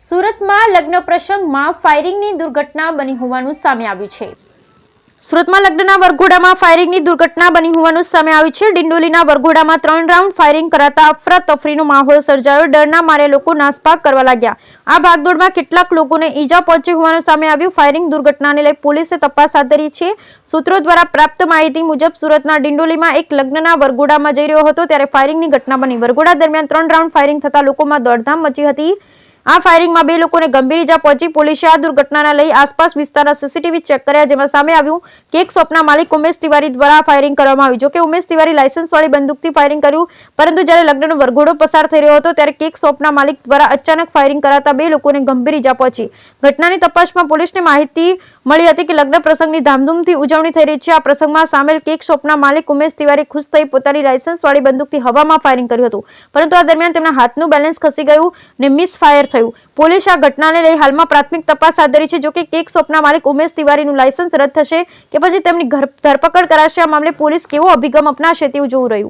સુરતમાં લગ્ન પ્રસંગમાં ફાયરિંગની દુર્ઘટના બની હોવાનું સામે આવ્યું છે। સુરતમાં લગ્નના વરઘોડામાં ફાયરિંગની દુર્ઘટના બની હોવાનું સામે આવ્યું છે। ડિંડોલીના વરઘોડામાં 3 રાઉન્ડ ફાયરિંગ કરાતા અફરાતફરીનો માહોલ સર્જાયો। ડરના મારે લોકો નાસભાગ કરવા લાગ્યા। આ ભાગદોડમાં કેટલાક લોકોને ઈજા પહોંચી હોવાનું સામે આવ્યું। ફાયરિંગ દુર્ઘટનાને લઈ પોલીસે તપાસ હાથ ધરી છે। સૂત્રો દ્વારા પ્રાપ્ત માહિતી મુજબ સુરતના ડિંડોલીમાં એક લગ્નના વરઘોડામાં જઈ રહ્યો હતો ત્યારે ફાયરિંગની ઘટના બની। વરઘોડા દરમિયાન 3 રાઉન્ડ ફાયરિંગ થતા લોકોમાં દોડધામ મચી હતી। આ ફાયરિંગમાં 2 લોકોને ગંભીર ઈજા પહોંચી। પોલીસે આ દુર્ઘટનાને લઈ આસપાસ વિસ્તારના સીસીટીવી ચેક કર્યા, જેમાં સામે આવ્યું કે એક શોપના માલિક ઉમેશ તિવારી દ્વારા ફાયરિંગ કરવામાં આવ્યું। જોકે ઉમેશ તિવારી લાયસન્સવાળી બંદૂકથી ફાયરિંગ કર્યું, પરંતુ જ્યારે લગ્નનો વરઘોડો પસાર થઈ રહ્યો હતો ત્યારે કેક શોપના માલિક દ્વારા અચાનક ફાયરિંગ કરાતા 2 લોકોને ગંભીર ઈજા પહોંચી। ઘટનાની તપાસમાં પોલીસને માહિતી મળી હતી કે લગ્ન પ્રસંગની ધામધૂમથી ઉજવણી થઈ રહી છે। આ પ્રસંગમાં સામેલ કેક શોપના માલિક ઉમેશ તિવારી ખુશ થઈ પોતાની લાયસન્સવાળી બંદૂકથી હવામાં ફાયરિંગ કર્યું હતું, પરંતુ આ દરમિયાન તેમના હાથનું બેલેન્સ ખસી ગયું અને મિસ ફાયર થયું। પોલીસ આ ઘટનાને લઈ હાલમાં પ્રાથમિક તપાસ હાથ ધરી છે। જોકે કેક શોપના માલિક ઉમેશ તિવારીનું લાયસન્સ રદ થશે કે પછી તેમની ધરપકડ કરાશે, આ મામલે પોલીસ કેવો અભિગમ અપનાવશે તેવું જોવું રહ્યું।